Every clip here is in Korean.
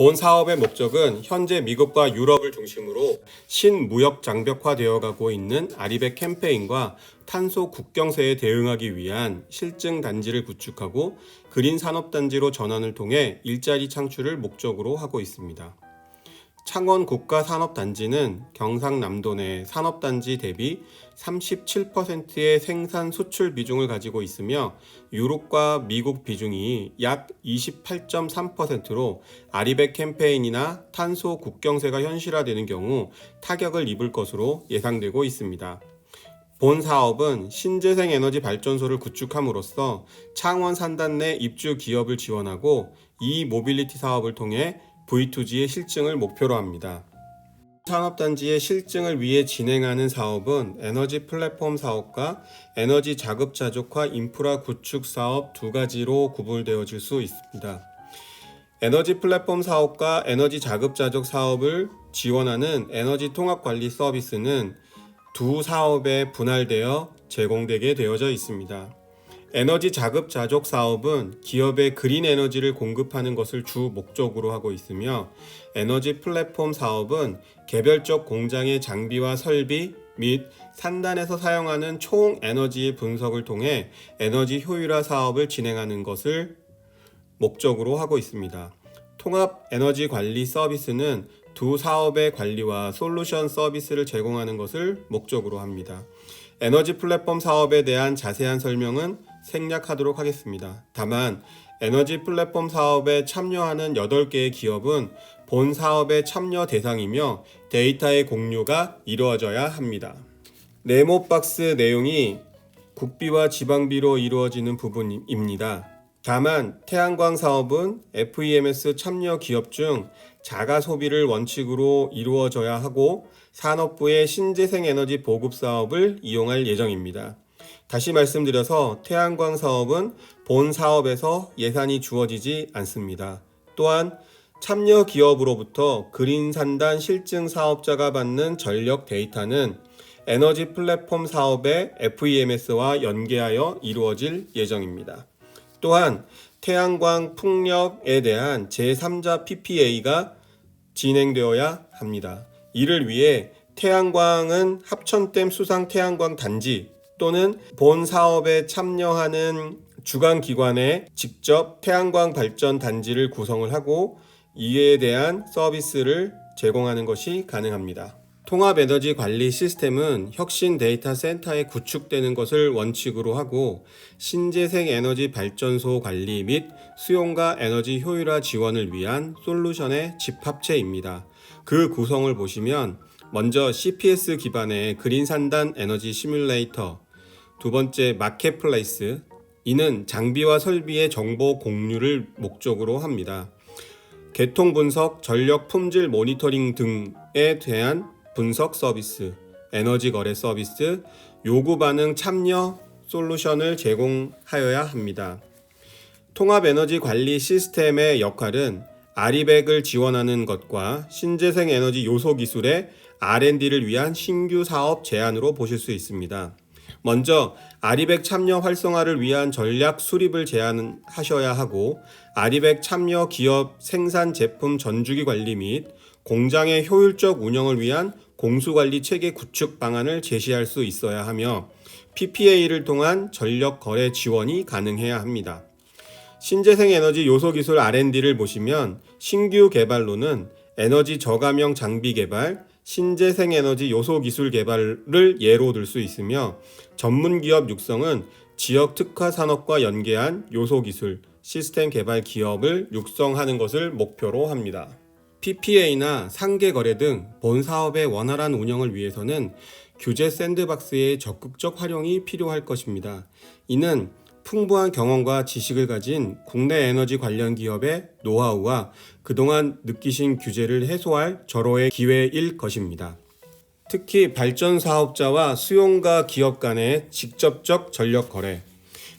본 사업의 목적은 현재 미국과 유럽을 중심으로 신무역 장벽화되어 가고 있는 아리백 캠페인과 탄소 국경세에 대응하기 위한 실증 단지를 구축하고 그린 산업단지로 전환을 통해 일자리 창출을 목적으로 하고 있습니다. 창원 국가산업단지는 경상남도 내 산업단지 대비 37%의 생산 수출 비중을 가지고 있으며 유럽과 미국 비중이 약 28.3%로 아리백 캠페인이나 탄소 국경세가 현실화되는 경우 타격을 입을 것으로 예상되고 있습니다. 본 사업은 신재생 에너지 발전소를 구축함으로써 창원 산단 내 입주 기업을 지원하고 이 모빌리티 사업을 통해 V2G의 실증을 목표로 합니다. 산업단지의 실증을 위해 진행하는 사업은 에너지 플랫폼 사업과 에너지 자급자족화 인프라 구축 사업 두 가지로 구분되어질 수 있습니다. 에너지 플랫폼 사업과 에너지 자급자족 사업을 지원하는 에너지 통합관리 서비스는 두 사업에 분할되어 제공되게 되어져 있습니다. 에너지 자급자족 사업은 기업에 그린 에너지를 공급하는 것을 주 목적으로 하고 있으며 에너지 플랫폼 사업은 개별적 공장의 장비와 설비 및 산단에서 사용하는 총 에너지의 분석을 통해 에너지 효율화 사업을 진행하는 것을 목적으로 하고 있습니다. 통합 에너지 관리 서비스는 두 사업의 관리와 솔루션 서비스를 제공하는 것을 목적으로 합니다. 에너지 플랫폼 사업에 대한 자세한 설명은 생략하도록 하겠습니다. 다만 에너지 플랫폼 사업에 참여하는 8개의 기업은 본 사업의 참여 대상이며 데이터의 공유가 이루어져야 합니다. 네모박스 내용이 국비와 지방비로 이루어지는 부분입니다. 다만 태양광 사업은 FEMS 참여 기업 중 자가 소비를 원칙으로 이루어져야 하고 산업부의 신재생 에너지 보급 사업을 이용할 예정입니다. 다시 말씀드려서 태양광 사업은 본 사업에서 예산이 주어지지 않습니다. 또한 참여 기업으로부터 그린 산단 실증 사업자가 받는 전력 데이터는 에너지 플랫폼 사업의 FEMS와 연계하여 이루어질 예정입니다. 또한 태양광 풍력에 대한 제3자 PPA가 진행되어야 합니다. 이를 위해 태양광은 합천댐 수상 태양광 단지 또는 본 사업에 참여하는 주관기관에 직접 태양광 발전 단지를 구성을 하고 이에 대한 서비스를 제공하는 것이 가능합니다. 통합에너지 관리 시스템은 혁신 데이터 센터에 구축되는 것을 원칙으로 하고 신재생 에너지 발전소 관리 및 수용과 에너지 효율화 지원을 위한 솔루션의 집합체입니다. 그 구성을 보시면 먼저 CPS 기반의 그린 산단 에너지 시뮬레이터, 두 번째 마켓플레이스, 이는 장비와 설비의 정보 공유를 목적으로 합니다. 개통 분석, 전력 품질 모니터링 등에 대한 분석 서비스, 에너지 거래 서비스, 요구 반응 참여 솔루션을 제공하여야 합니다. 통합 에너지 관리 시스템의 역할은 아리백을 지원하는 것과 신재생 에너지 요소 기술의 R&D를 위한 신규 사업 제안으로 보실 수 있습니다. 먼저 아리백 참여 활성화를 위한 전략 수립을 제안하셔야 하고 아리백 참여 기업 생산 제품 전주기 관리 및 공장의 효율적 운영을 위한 공수관리 체계 구축 방안을 제시할 수 있어야 하며 PPA를 통한 전력 거래 지원이 가능해야 합니다. 신재생 에너지 요소 기술 R&D를 보시면 신규 개발로는 에너지 저감형 장비 개발, 신재생 에너지 요소 기술 개발을 예로 들 수 있으며 전문 기업 육성은 지역 특화 산업과 연계한 요소 기술, 시스템 개발 기업을 육성하는 것을 목표로 합니다. PPA나 상계 거래 등 본 사업의 원활한 운영을 위해서는 규제 샌드박스의 적극적 활용이 필요할 것입니다. 이는 풍부한 경험과 지식을 가진 국내 에너지 관련 기업의 노하우와 그동안 느끼신 규제를 해소할 절호의 기회일 것입니다. 특히 발전 사업자와 수용가 기업 간의 직접적 전력 거래,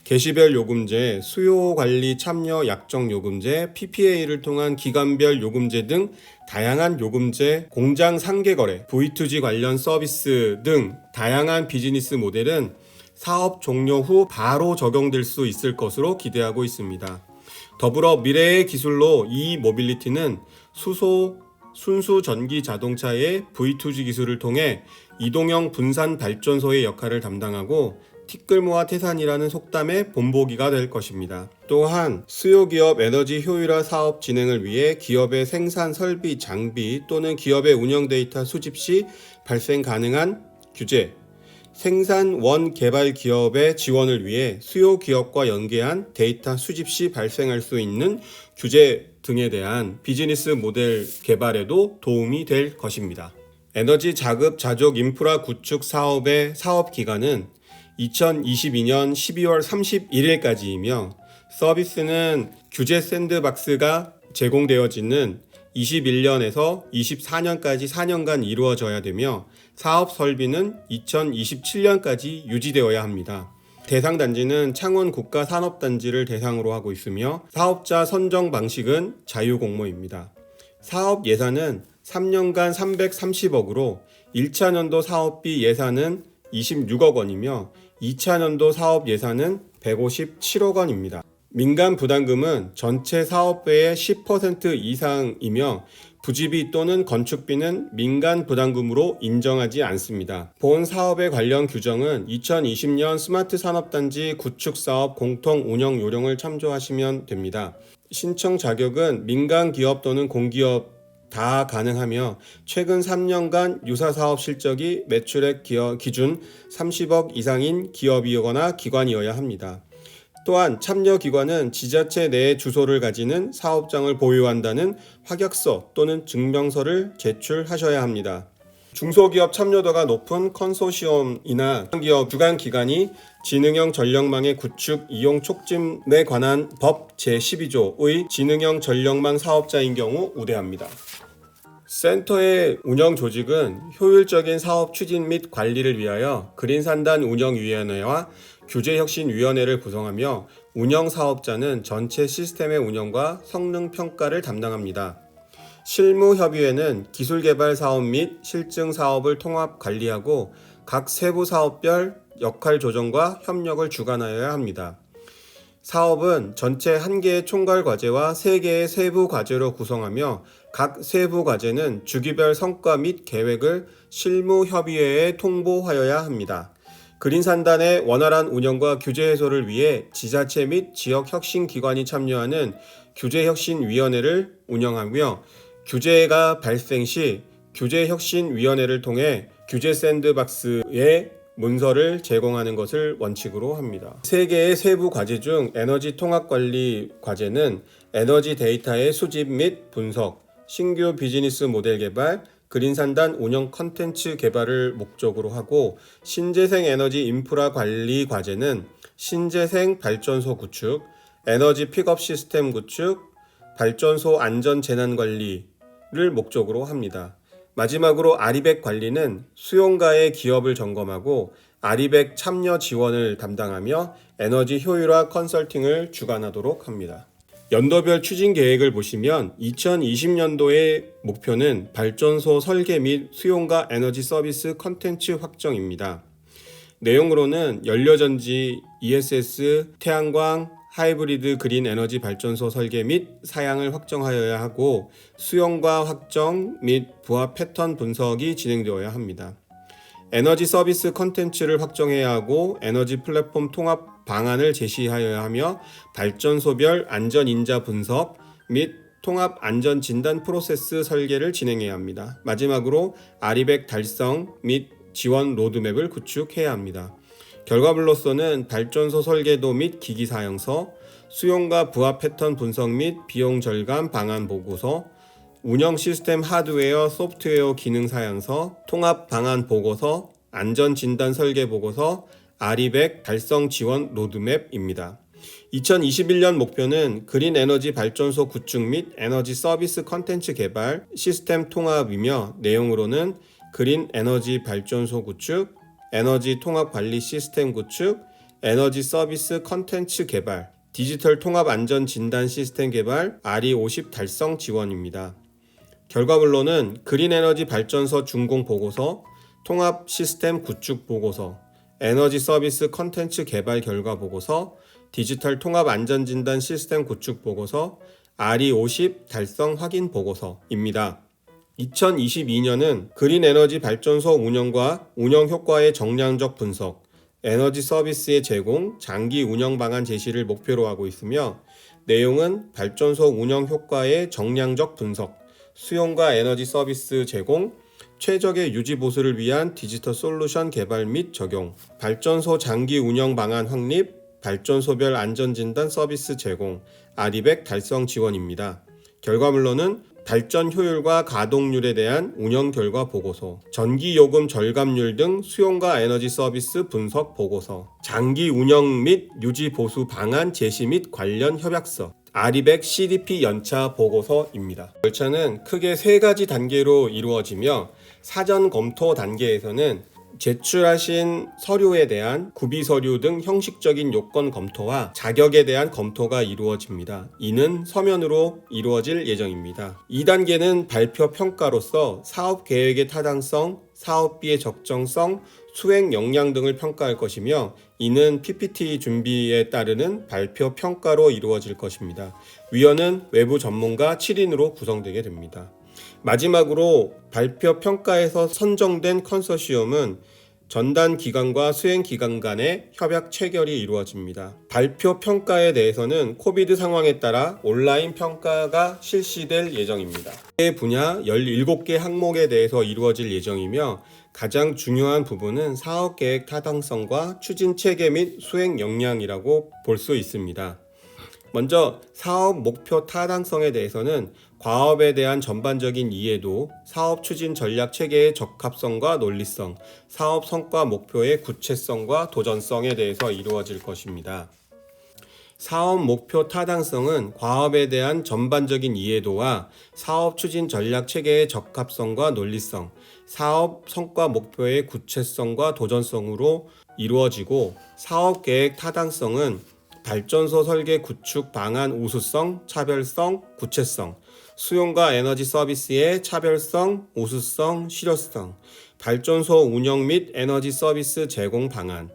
개시별 요금제, 수요관리 참여 약정 요금제, PPA를 통한 기간별 요금제 등 다양한 요금제, 공장 상계 거래, V2G 관련 서비스 등 다양한 비즈니스 모델은 사업 종료 후 바로 적용될 수 있을 것으로 기대하고 있습니다. 더불어 미래의 기술로 이 모빌리티는 순수 전기 자동차의 V2G 기술을 통해 이동형 분산 발전소의 역할을 담당하고 티끌모아 태산이라는 속담의 본보기가 될 것입니다. 또한 수요기업 에너지 효율화 사업 진행을 위해 기업의 생산 설비 장비 또는 기업의 운영 데이터 수집 시 발생 가능한 규제, 생산원 개발 기업의 지원을 위해 수요 기업과 연계한 데이터 수집 시 발생할 수 있는 규제 등에 대한 비즈니스 모델 개발에도 도움이 될 것입니다. 에너지 자급 자족 인프라 구축 사업의 사업 기간은 2022년 12월 31일까지이며 서비스는 규제 샌드박스가 제공되어지는 21년에서 24년까지 4년간 이루어져야 되며 사업 설비는 2027년까지 유지되어야 합니다. 대상 단지는 창원 국가산업단지를 대상으로 하고 있으며 사업자 선정 방식은 자유공모입니다. 사업 예산은 3년간 330억으로 1차년도 사업비 예산은 26억 원이며 2차년도 사업 예산은 157억 원입니다. 민간 부담금은 전체 사업비의 10% 이상이며 부지비 또는 건축비는 민간 부담금으로 인정하지 않습니다. 본 사업에 관련 규정은 2020년 스마트 산업단지 구축사업 공통 운영 요령을 참조하시면 됩니다. 신청 자격은 민간 기업 또는 공기업 다 가능하며 최근 3년간 유사 사업 실적이 매출액 기준 30억 이상인 기업이거나 기관이어야 합니다. 또한 참여 기관은 지자체 내에 주소를 가지는 사업장을 보유한다는 확약서 또는 증명서를 제출하셔야 합니다. 중소기업 참여도가 높은 컨소시엄이나 기업 주관 기관이 지능형 전력망의 구축 이용 촉진에 관한 법 제12조의 지능형 전력망 사업자인 경우 우대합니다. 센터의 운영 조직은 효율적인 사업 추진 및 관리를 위하여 그린산단 운영위원회와 규제혁신위원회를 구성하며 운영사업자는 전체 시스템의 운영과 성능평가를 담당합니다. 실무협의회는 기술개발 사업 및 실증 사업을 통합 관리하고 각 세부 사업별 역할 조정과 협력을 주관하여야 합니다. 사업은 전체 1개의 총괄 과제와 3개의 세부 과제로 구성하며 각 세부 과제는 주기별 성과 및 계획을 실무협의회에 통보하여야 합니다. 그린산단의 원활한 운영과 규제 해소를 위해 지자체 및 지역혁신기관이 참여하는 규제혁신위원회를 운영하며 규제가 발생 시 규제혁신위원회를 통해 규제 샌드박스의 문서를 제공하는 것을 원칙으로 합니다. 3개의 세부 과제 중 에너지 통합관리 과제는 에너지 데이터의 수집 및 분석, 신규 비즈니스 모델 개발, 그린산단 운영 컨텐츠 개발을 목적으로 하고 신재생 에너지 인프라 관리 과제는 신재생 발전소 구축, 에너지 픽업 시스템 구축, 발전소 안전 재난 관리를 목적으로 합니다. 마지막으로 아리백 관리는 수용가의 기업을 점검하고 아리백 참여 지원을 담당하며 에너지 효율화 컨설팅을 주관하도록 합니다. 연도별 추진 계획을 보시면 2020년도의 목표는 발전소 설계 및 수용가 에너지 서비스 컨텐츠 확정입니다. 내용으로는 연료전지, ESS, 태양광, 하이브리드 그린 에너지 발전소 설계 및 사양을 확정하여야 하고 수용과 확정 및 부합 패턴 분석이 진행되어야 합니다. 에너지 서비스 컨텐츠를 확정해야 하고 에너지 플랫폼 통합 방안을 제시하여야 하며 발전소별 안전 인자 분석 및 통합 안전 진단 프로세스 설계를 진행해야 합니다. 마지막으로 아리백 달성 및 지원 로드맵을 구축해야 합니다. 결과물로서는 발전소 설계도 및 기기 사양서, 수용과 부합 패턴 분석 및 비용 절감 방안 보고서, 운영 시스템 하드웨어, 소프트웨어 기능 사양서, 통합 방안 보고서, 안전 진단 설계 보고서, 아리백 달성 지원 로드맵입니다. 2021년 목표는 그린 에너지 발전소 구축 및 에너지 서비스 컨텐츠 개발, 시스템 통합이며 내용으로는 그린 에너지 발전소 구축, 에너지 통합 관리 시스템 구축, 에너지 서비스 컨텐츠 개발, 디지털 통합 안전 진단 시스템 개발, RE50 달성 지원입니다. 결과물로는 그린 에너지 발전소 준공 보고서, 통합 시스템 구축 보고서, 에너지 서비스 컨텐츠 개발 결과 보고서, 디지털 통합 안전 진단 시스템 구축 보고서, RE50 달성 확인 보고서입니다. 2022년은 그린 에너지 발전소 운영과 운영 효과의 정량적 분석, 에너지 서비스의 제공, 장기 운영 방안 제시를 목표로 하고 있으며 내용은 발전소 운영 효과의 정량적 분석, 수용과 에너지 서비스 제공, 최적의 유지 보수를 위한 디지털 솔루션 개발 및 적용, 발전소 장기 운영 방안 확립, 발전소별 안전진단 서비스 제공, RE100 달성 지원입니다. 결과물로는 발전 효율과 가동률에 대한 운영 결과 보고서, 전기 요금 절감률 등 수용과 에너지 서비스 분석 보고서, 장기 운영 및 유지 보수 방안 제시 및 관련 협약서, RE100 CDP 연차 보고서입니다. 절차는 크게 3가지 단계로 이루어지며 사전 검토 단계에서는 제출하신 서류에 대한 구비 서류 등 형식적인 요건 검토와 자격에 대한 검토가 이루어집니다. 이는 서면으로 이루어질 예정입니다. 2단계는 발표 평가로서 사업 계획의 타당성, 사업비의 적정성, 수행 역량 등을 평가할 것이며 이는 PPT 준비에 따르는 발표 평가로 이루어질 것입니다. 위원은 외부 전문가 7인으로 구성되게 됩니다. 마지막으로 발표 평가에서 선정된 컨소시엄은 전담 기관과 수행 기관 간의 협약 체결이 이루어집니다. 발표 평가에 대해서는 코비드 상황에 따라 온라인 평가가 실시될 예정입니다. 분야 17개 항목에 대해서 이루어질 예정이며 가장 중요한 부분은 사업계획 타당성과 추진 체계 및 수행 역량이라고 볼 수 있습니다. 먼저 사업 목표 타당성에 대해서는 과업에 대한 전반적인 이해도, 사업 추진 전략 체계의 적합성과 논리성, 사업 성과 목표의 구체성과 도전성에 대해서 이루어질 것입니다. 사업 목표 타당성은 과업에 대한 전반적인 이해도와 사업 추진 전략 체계의 적합성과 논리성, 사업 성과 목표의 구체성과 도전성으로 이루어지고, 사업 계획 타당성은 발전소 설계 구축 방안 우수성, 차별성, 구체성, 수용과 에너지 서비스의 차별성, 우수성, 실효성, 발전소 운영 및 에너지 서비스 제공 방안,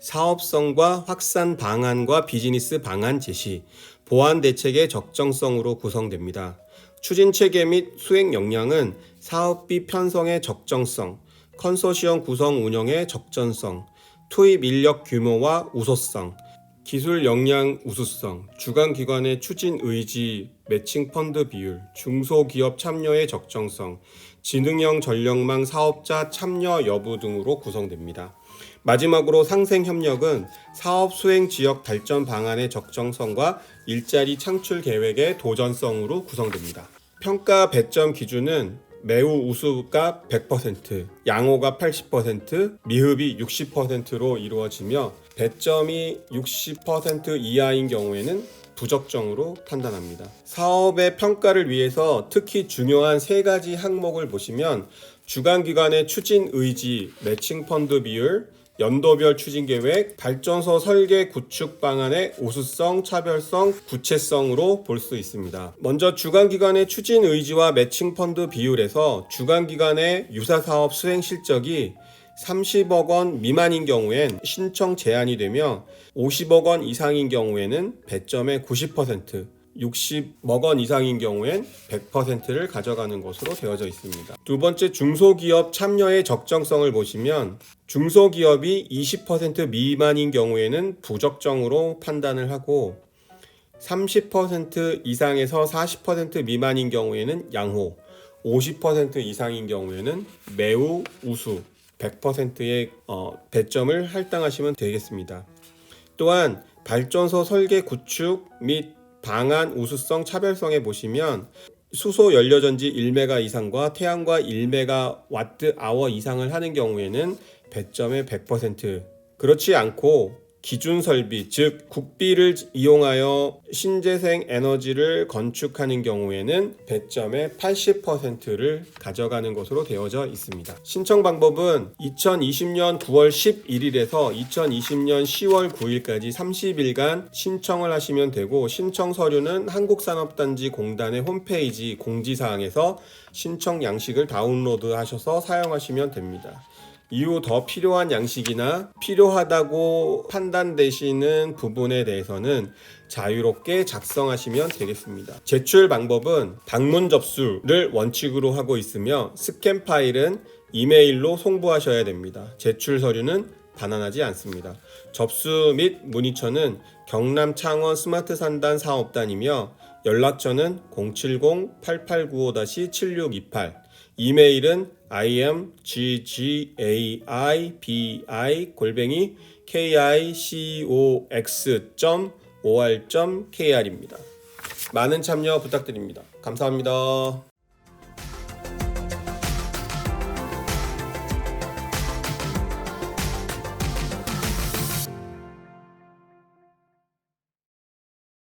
사업성과 확산 방안과 비즈니스 방안 제시, 보완 대책의 적정성으로 구성됩니다. 추진 체계 및 수행 역량은 사업비 편성의 적정성, 컨소시엄 구성 운영의 적정성, 투입 인력 규모와 우수성, 기술 역량 우수성, 주관기관의 추진 의지, 매칭 펀드 비율, 중소기업 참여의 적정성, 지능형 전력망 사업자 참여 여부 등으로 구성됩니다. 마지막으로 상생협력은 사업 수행 지역 발전 방안의 적정성과 일자리 창출 계획의 도전성으로 구성됩니다. 평가 배점 기준은 매우 우수가 100%, 양호가 80%, 미흡이 60%로 이루어지며 배점이 60% 이하인 경우에는 부적정으로 판단합니다. 사업의 평가를 위해서 특히 중요한 3가지 항목을 보시면 주관기관의 추진 의지, 매칭 펀드 비율, 연도별 추진계획, 발전소 설계 구축 방안의 우수성, 차별성, 구체성으로 볼 수 있습니다. 먼저 주관기관의 추진 의지와 매칭 펀드 비율에서 주관기관의 유사사업 수행 실적이 30억 원 미만인 경우엔 신청 제한이 되며 50억 원 이상인 경우에는 배점의 90%, 60억 원 이상인 경우엔 100%를 가져가는 것으로 되어져 있습니다. 두 번째, 중소기업 참여의 적정성을 보시면 중소기업이 20% 미만인 경우에는 부적정으로 판단을 하고 30% 이상에서 40% 미만인 경우에는 양호, 50% 이상인 경우에는 매우 우수, 100%의 배점을 할당하시면 되겠습니다. 또한 발전소 설계 구축 및 방안 우수성 차별성에 보시면 수소 연료전지 1메가 이상과 태양과 1메가와트/아워 이상을 하는 경우에는 배점의 100%, 그렇지 않고 기준 설비, 즉 국비를 이용하여 신재생 에너지를 건축하는 경우에는 배점의 80%를 가져가는 것으로 되어져 있습니다. 신청 방법은 2020년 9월 11일에서 2020년 10월 9일까지 30일간 신청을 하시면 되고, 신청 서류는 한국산업단지 공단의 홈페이지 공지사항에서 신청 양식을 다운로드 하셔서 사용하시면 됩니다. 이후 더 필요한 양식이나 필요하다고 판단되시는 부분에 대해서는 자유롭게 작성하시면 되겠습니다. 제출 방법은 방문 접수를 원칙으로 하고 있으며 스캔 파일은 이메일로 송부하셔야 됩니다. 제출 서류는 반환하지 않습니다. 접수 및 문의처는 경남 창원 스마트 산단 사업단이며 연락처는 070-8895-7628, 이메일은 imggabi@kicox.or.kr입니다. 많은 참여 부탁드립니다. 감사합니다.